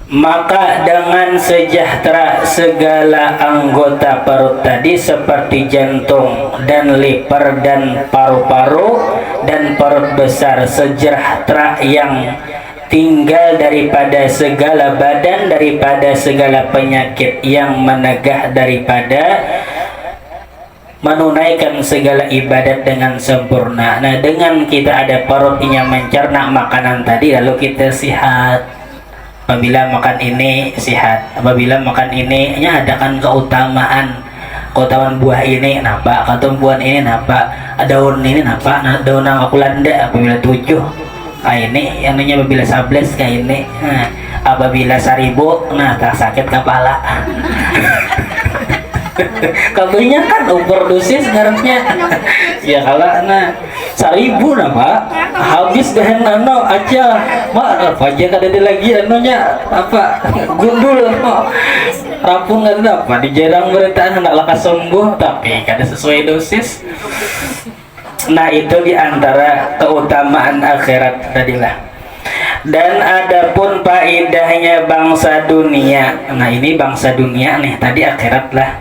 Maka dengan sejahtera segala anggota perut tadi seperti jantung dan liver dan paru-paru dan perut besar, sejahtera yang tinggal daripada segala badan, daripada segala penyakit, yang menegah daripada menunaikan segala ibadat dengan sempurna. Nah, dengan kita ada perut yang mencerna makanan tadi, lalu kita sehat. Apabila makan ini sehat, apabila makan ini adakan keutamaan buah ini napa, ketumbuhan ini napa, daun ini napa, daun angkakulanda apabila 7, ini yang namanya apabila 11 kayak ini, apabila 1000 tak sakit kepala. Kabarnya kan overdosis ngarannya. Ya kalau 1000 Pak habis deh nano aja mak apa aja kada ada lagi anunya apa gundul rapun ada apa di jarang berita hendak lekas sembuh tapi kada sesuai dosis. Nah, itu diantara keutamaan akhirat tadilah. Dan adapun faedahnya bangsa dunia, nah ini bangsa dunia nih, tadi akhirat lah.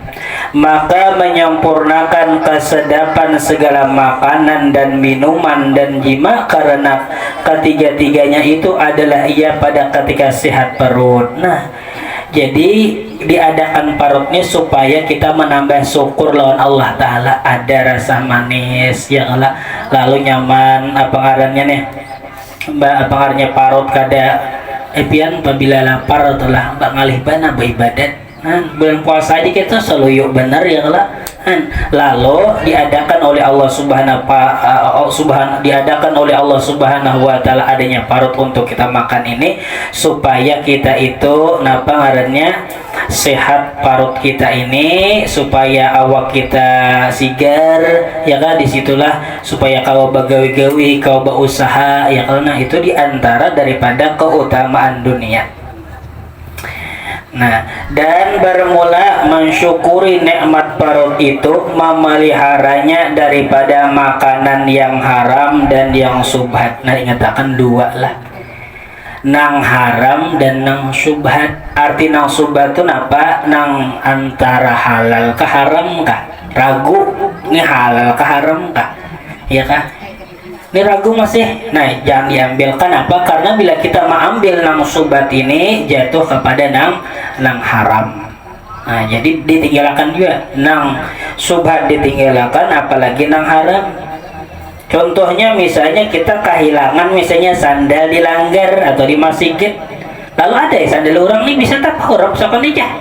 Maka menyempurnakan kesedapan segala makanan dan minuman dan jima, karena ketiga-tiganya itu adalah ia pada ketika sehat perut. Nah, jadi diadakan parutnya supaya kita menambah syukur lawan Allah Ta'ala, ada rasa manis ya Allah, lalu nyaman apa ngarannya nih mbak pengarnya parut kada epian apabila lapar atau lah mbak ngalih bana beribadat. Bulan puasa aja kita selalu yuk bener ya lah. Lalu diadakan oleh Allah diadakan oleh Allah Subhanahu wa taala adanya parut untuk kita makan ini supaya kita itu napa ngarannya sehat parut kita ini, supaya awak kita sigar ya kan, disitulah supaya kau bagawi-gawi kau berusaha ya karena itu diantara daripada keutamaan dunia. Nah, dan bermula mensyukuri nikmat perut itu memeliharanya daripada makanan yang haram dan yang subhat. Nah, ingatakan dua lah, nang haram dan nang subhat. Arti nang subhat itu apa? Nang antara halal ke haram kah? Ragu ini halal ke haram kah? Ya kah? Ini ragu masih. Nah, jangan diambilkan apa? Karena bila kita mengambil nang subhat ini jatuh kepada nang haram. Nah, jadi ditinggalkan juga nang subhat, ditinggalkan apalagi nang haram. Contohnya misalnya kita kehilangan misalnya sandal dilanggar atau di masjid, lalu ada ya sandal orang ini bisa tak haram sokan aja.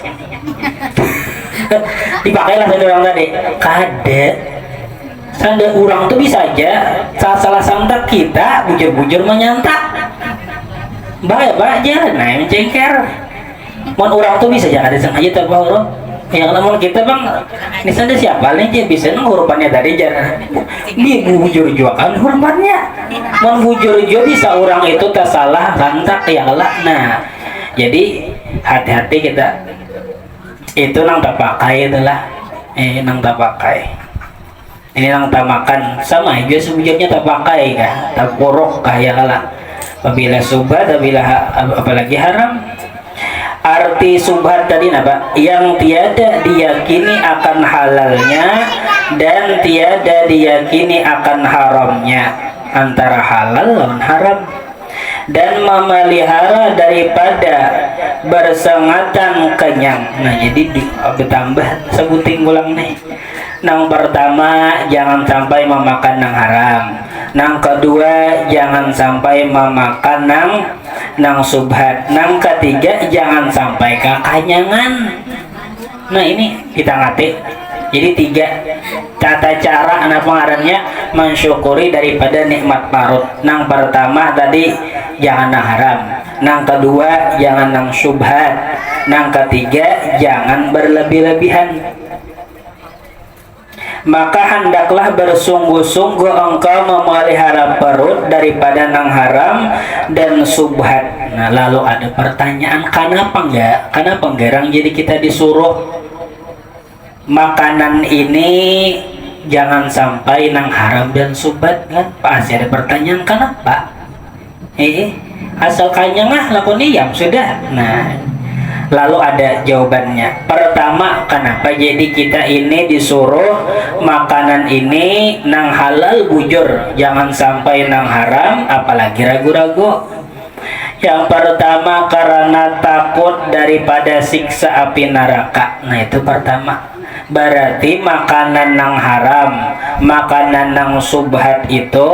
Dipakailah sandal orang tadi. Kada. Sandal orang tuh bisa aja salah santak kita bujur-bujur menyantak. Bahaya aja, nah mencengker. Mon orang tuh bisa aja ada sengaja tak haram. Yang namun kita bang, ini sandal siapa nih bisa nang hurufannya tadi jangan. Dia bujur juakan hurufannya. Mon bujur juga bisa orang itu tak salah santak ya Allah. Nah, jadi hati-hati kita. Itu nang tak pakai itulah. Nang tak pakai. Ini nang tak makan sama juga sebujurnya tak pakai kah, tak porok kah ya Allah. Apabila subhat, apalagi haram. Arti subhat tadi apa? Yang tiada diyakini akan halalnya dan tiada diyakini akan haramnya, antara halal dan haram. Dan memelihara daripada bersengatan kenyang. Nah, jadi ditambah sebuting ulang nih. Nang pertama jangan sampai memakan nang haram. Nang kedua jangan sampai memakan nang subhat. Nang ketiga jangan sampai kekanyangan. Nah, ini kita ngerti. Jadi 3 tata cara anak pengarannya mensyukuri daripada nikmat parut. Nang pertama tadi jangan nang haram. Nang kedua jangan nang subhat. Nang ketiga jangan berlebih-lebihan. Maka hendaklah bersungguh-sungguh engkau memelihara perut daripada nang haram dan subhat. Nah, lalu ada pertanyaan, kenapa enggak jadi kita disuruh makanan ini jangan sampai nang haram dan subhat kan? Pasti ada pertanyaan kenapa? Asal kanyang lakon iyam sudah. Nah, lalu ada jawabannya. Pertama, kenapa jadi kita ini disuruh makanan ini nang halal bujur, jangan sampai nang haram, apalagi ragu-ragu. Yang pertama karena takut daripada siksa api neraka. Nah, itu pertama. Berarti makanan nang haram, makanan nang subhat itu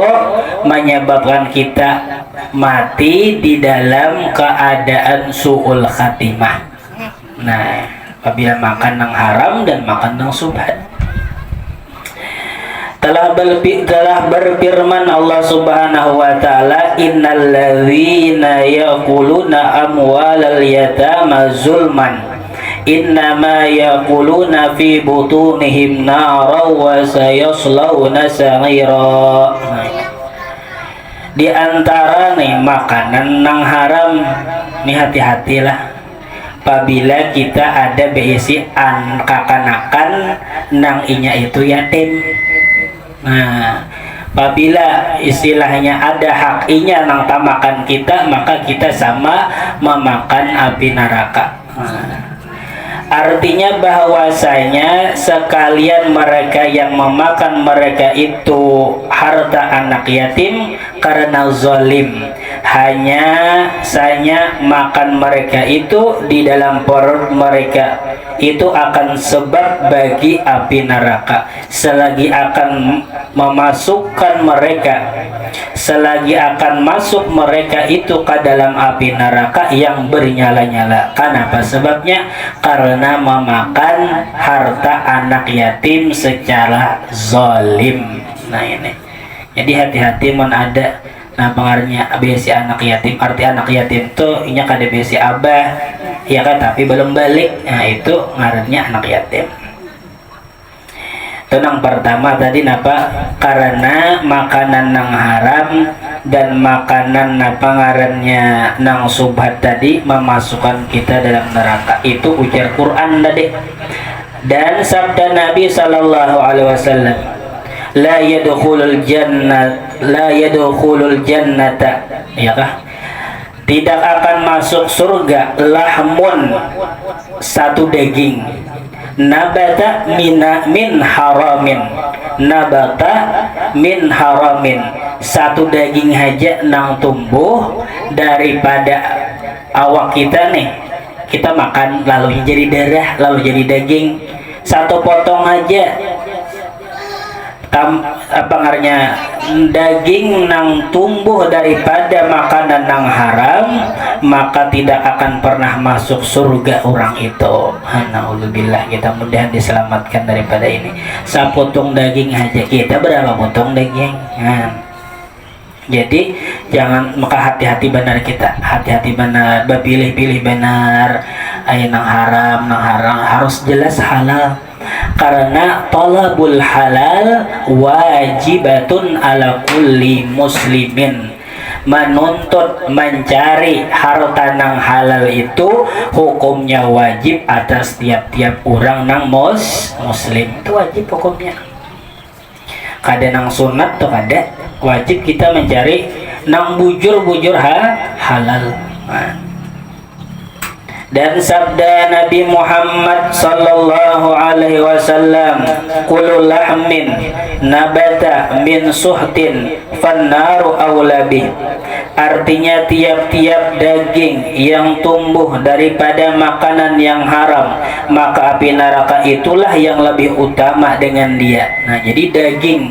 menyebabkan kita mati di dalam keadaan su'ul khatimah. Nah, apabila makan nang haram dan makan nang subhat. Telah berfirman Allah Subhanahu wa taala, innal ladzina yaquluna amwalal yatama zulman innama yaquluna fi butunihim nara wa sayaslawna sa'ira. Di antara nih makanan nang haram nih, hati-hatilah apabila kita ada berisi kakanakan nang inya itu yatim. Nah, apabila istilahnya ada hak inya nang tamakan kita, maka kita sama memakan api neraka. Artinya bahwasanya sekalian mereka yang memakan mereka itu harta anak yatim karena zalim, hanya saja makan mereka itu di dalam perut mereka itu akan sebab bagi api neraka. Selagi akan memasukkan mereka, selagi akan masuk mereka itu ke dalam api neraka yang bernyala-nyala. Kenapa sebabnya? Karena memakan harta anak yatim secara zalim. Nah ini, jadi hati-hati mun ada nah pengaruhnya besi anak yatim. Arti anak yatim tuh inya kada besi abah ya kan, tapi belum balik. Nah itu ngarannya anak yatim. Itu yang pertama tadi napa? Karena makanan nang haram dan makanan napa ngarannya nang subhat tadi memasukkan kita dalam neraka. Itu ujar Quran tadi. Dan sabda Nabi sallallahu alaihi wasallam, la yadkhulul jannata, ya kah? Tidak akan masuk surga lahmun, satu daging, nabata min haramin, nabata min haramin, satu daging aja nang tumbuh daripada awak kita nih, kita makan lalu jadi darah lalu jadi daging, satu potong aja apa ngarnya daging nang tumbuh daripada makanan nang haram, maka tidak akan pernah masuk surga orang itu. Naudzubillah, kita mudah diselamatkan daripada ini. Sapotong daging aja kita berapa potong daging? Jadi jangan, maka hati-hati benar kita, hati-hati benar, berpilih-pilih benar. Nang haram harus jelas halal. Karena talabul halal wajibatun ala kulli muslimin. Menuntut mencari harta nang halal itu hukumnya wajib atas tiap-tiap orang nang muslim. Itu wajib hukumnya. Kada nang sunat tuh kada, wajib kita mencari nang bujur-bujur halal. Dan sabda Nabi Muhammad sallallahu alaihi wasallam, kullu lahmin nabata min suhtin fannaru awlabih. Artinya tiap-tiap daging yang tumbuh daripada makanan yang haram, maka api neraka itulah yang lebih utama dengan dia. Nah, jadi daging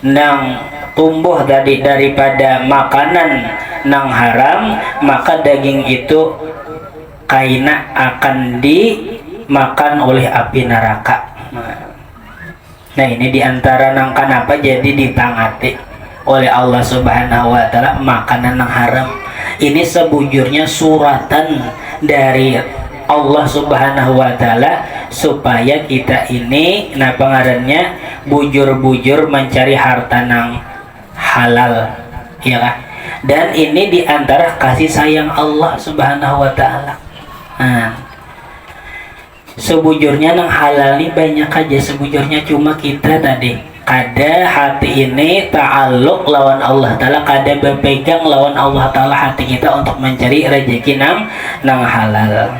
nang tumbuh daripada makanan nang haram, maka daging itu kaina akan dimakan oleh api neraka. Nah ini diantara nang kenapa jadi ditangati oleh Allah Subhanahu wa taala makanan nang haram. Ini sebujurnya suratan dari Allah Subhanahu wa taala supaya kita ini pengarannya bujur-bujur mencari harta nang halal, ya kan? Dan ini diantara kasih sayang Allah Subhanahu wa taala. Sebujurnya nang halal ini banyak aja sebujurnya, cuma kita tadi kada hati ini ta'alluq lawan Allah Ta'ala, kada berpegang lawan Allah Ta'ala hati kita untuk mencari rezeki nang halal.